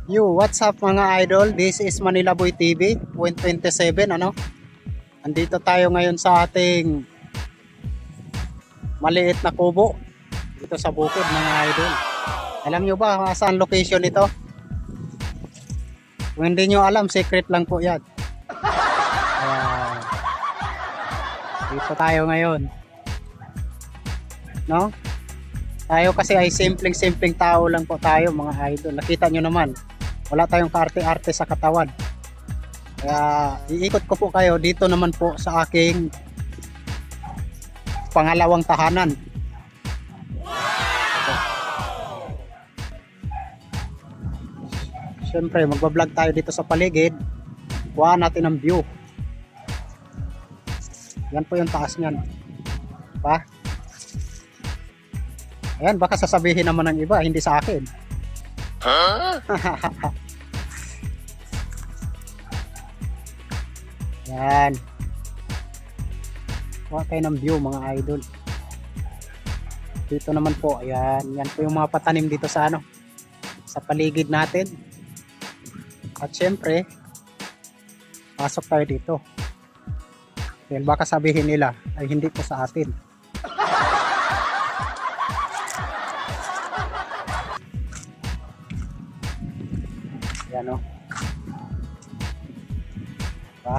Yo, what's up mga idol? This is Manila Boy TV, 27, ano? Andito tayo ngayon sa ating maliit na kubo dito sa bukid mga idol. Alam nyo ba saan location ito? Kung hindi nyo alam, secret lang po yan. Ayan. Dito tayo ngayon. No? Tayo kasi ay simpleng tao lang po tayo mga idol. Nakita nyo naman, wala tayong kaarte-arte sa katawan. Kaya iikot ko po kayo dito naman po sa aking pangalawang tahanan. Siyempre magbablog tayo dito sa paligid. Kuha natin ang view. Yan po yung taas niyan. Pa? Ayan, baka sasabihin naman ng iba, hindi sa akin. Huh? Yan. Kuha tayo ng view mga idol. Dito naman po, ayan. Yan po yung mga patanim dito sa ano, sa paligid natin. At syempre, pasok tayo dito. Dahil baka sabihin nila ay hindi po sa atin. Yan o. Diba?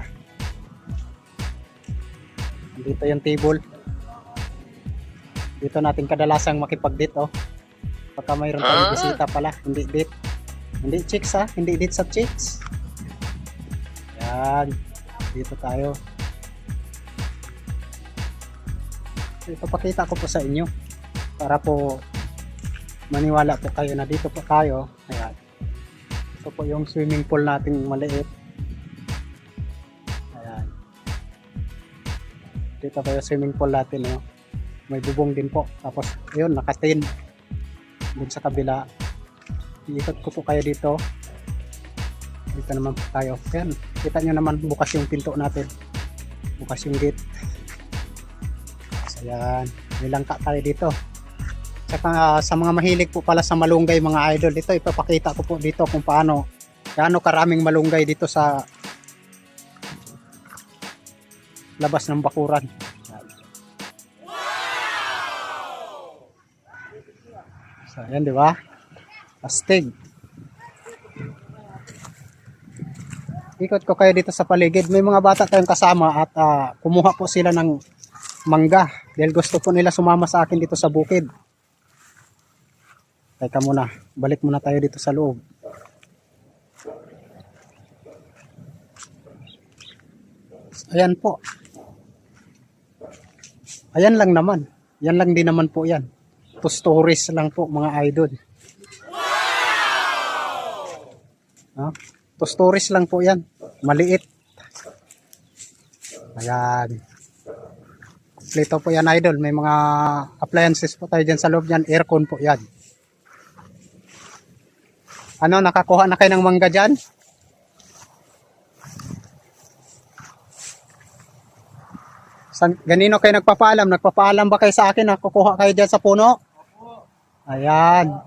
Dito yung table. Dito natin kadalasang makipag-date oh. Pagka mayroon tayong bisita pala, hindi date. Hindi chicks ha, hindi date sa chicks. Yan. Dito tayo. Ipapakita ko po sa inyo para po maniwala po kayo na dito po tayo. Ayan. Ito po yung swimming pool nating maliit. Ayan. Dito po yung swimming pool natin. Oh. May bubong din po. Tapos yun, nakatin. Dun sa kabila. Iikot ko po kayo dito. Dito naman po tayo. Ayan. Kita nyo naman bukas yung pinto natin. Bukas yung gate. So ayan. May langka tayo dito. Saka sa mga mahilig po pala sa malunggay mga idol, ito ipapakita ko po dito kung paano gaano karaming malunggay dito sa labas ng bakuran. So ayan, di ba? Astig. Ikot ko kayo dito sa paligid. May mga bata tayong kasama at kumuha po sila ng mangga dahil gusto po nila sumama sa akin dito sa bukid. Teka muna, balik muna tayo dito sa loob. Ayan po. Ayan lang naman. Yan lang din naman po yan. To stories lang po mga idol. Wow! To stories lang po yan. Maliit. Ayan. Kompleto po yan idol. May mga appliances po tayo dyan sa loob yan. Aircon po yan. Ano, nakakuha na kayo ng mangga dyan? Ganino kayo nagpapaalam? Nagpapaalam ba kayo sa akin na kukuha kayo dyan sa puno? Ayan.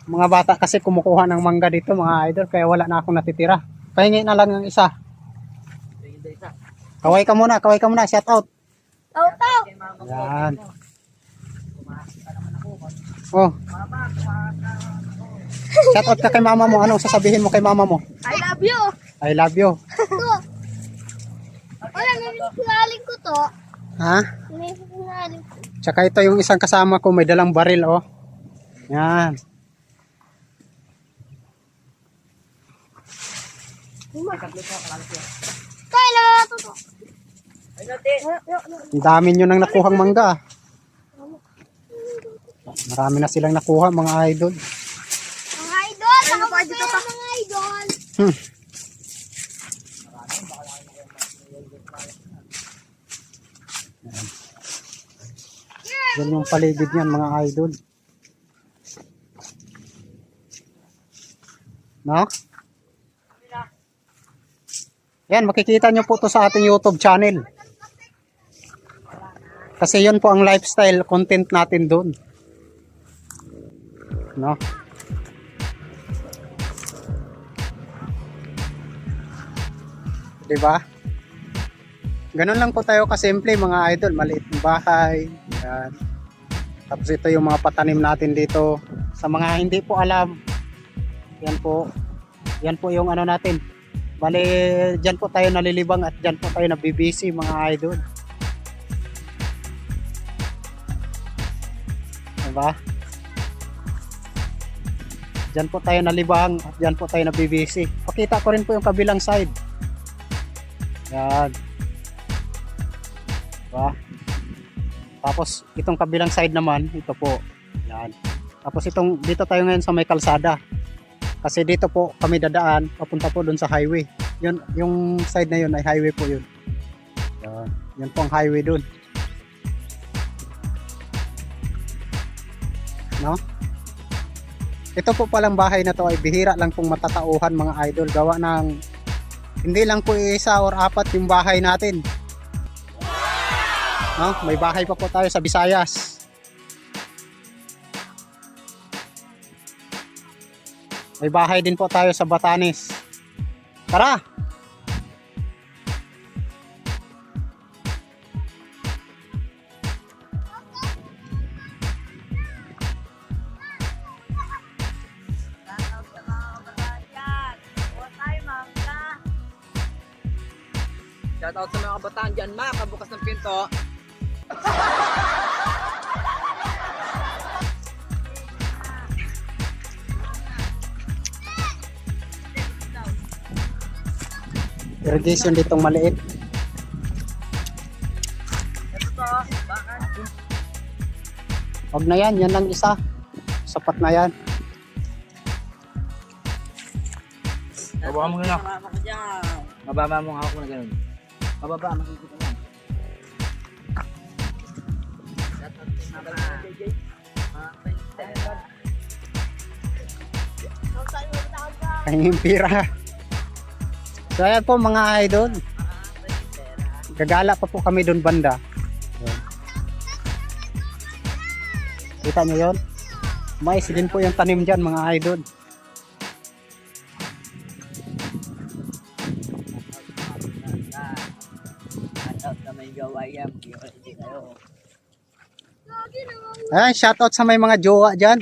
Mga bata kasi kumukuha ng mangga dito mga idol, kaya wala na akong natitira. Pahingi na lang ng isa. Kaway ka muna, shout out. Ayan. Oh. Shout out ka kay mama mo. Anong sasabihin mo kay mama mo? I love you. I love you. Wala, nanisingaling ko to. Ha? Nanisingaling ko. Tsaka ito yung isang kasama ko, may dalang baril oh. Yan. Kaya na to to. Ang dami nyo nang nakuhang mangga. Marami na silang nakuha mga idol. Mga idol, mga idol. Yan yung paligid niyan mga idol. No? Yan, makikita nyo po to sa ating YouTube channel. Kasi yun po ang lifestyle content natin doon. No? Diba? Ganun lang po tayo kasimple mga idol. Maliit na bahay. Yan. Tapos ito yung mga patanim natin dito. Sa mga hindi po alam, yan po. Yan po yung ano natin. Bali, dyan po tayo nalilibang at dyan po tayo nabibisi mga idol. Diba? Dyan po tayo nalibang at dyan po tayo nabibisi. Pakita ko rin po yung kabilang side. Yan. Diba? Tapos itong kabilang side naman, ito po. Yan. Tapos dito tayo ngayon sa may kalsada. Kasi dito po kami dadaan, papunta po doon sa highway. Yun, yung side na yun ay highway po yun. Yan. Yan po ang highway doon. No? Ito po palang bahay na to ay bihira lang pong matatauhan mga idol. Gawa ng hindi lang po isa or apat yung bahay natin. No? May bahay pa po tayo sa Visayas. May bahay din po tayo sa Batanes. Tara! Shoutout sa mga kabataan dyan, makabukas ng pinto. Irrigation ditong maliit. Ito to, bakit? Huwag na yan, yan lang isa. Sapat na yan. Bababa mo nga. Mababa mo nga ako na gano'n. Mababa, makikita lang. Kanyang pira. So ayan po mga idol. Gagala pa po kami doon banda. Ayan. Kita nyo yun? Mais din po yung tanim dyan mga idol. Shoutout sa may gawayam. Hindi kayo. Ayan, shoutout sa may mga jowa dyan.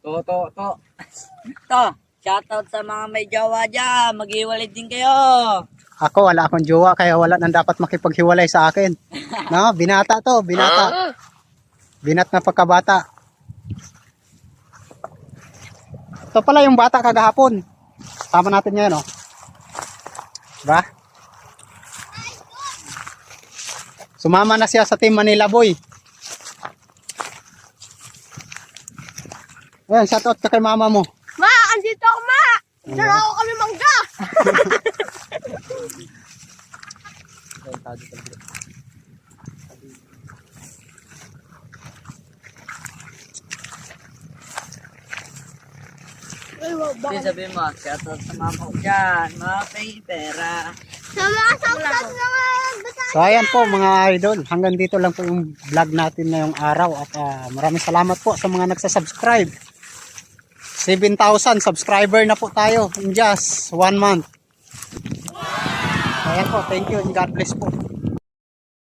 To. To. Shoutout sa mga may jawa dyan. Mag-iwalid din kayo. Ako wala akong jowa kaya wala nang dapat makipaghiwalay sa akin. No, binata to, binata. Binat na pagkabata. Ito pala yung bata kagahapon. Tama natin ngayon, oh. Diba? Sumama na siya sa Team Manila Boy. Ayan, shoutout ka kay mama mo. Ma, andito ako, ma! Sarao kami mangga! Yung sabihin mo, shoutout sa mama ko dyan. Mga may pera. Sa mga sautas na nga, basta So ayan po mga idol, hanggang dito lang po yung vlog natin ngayong araw at maraming salamat po sa mga nagsasubscribe. 7,000 subscriber na po tayo in just 1 month. Ayan po, thank you and God bless po.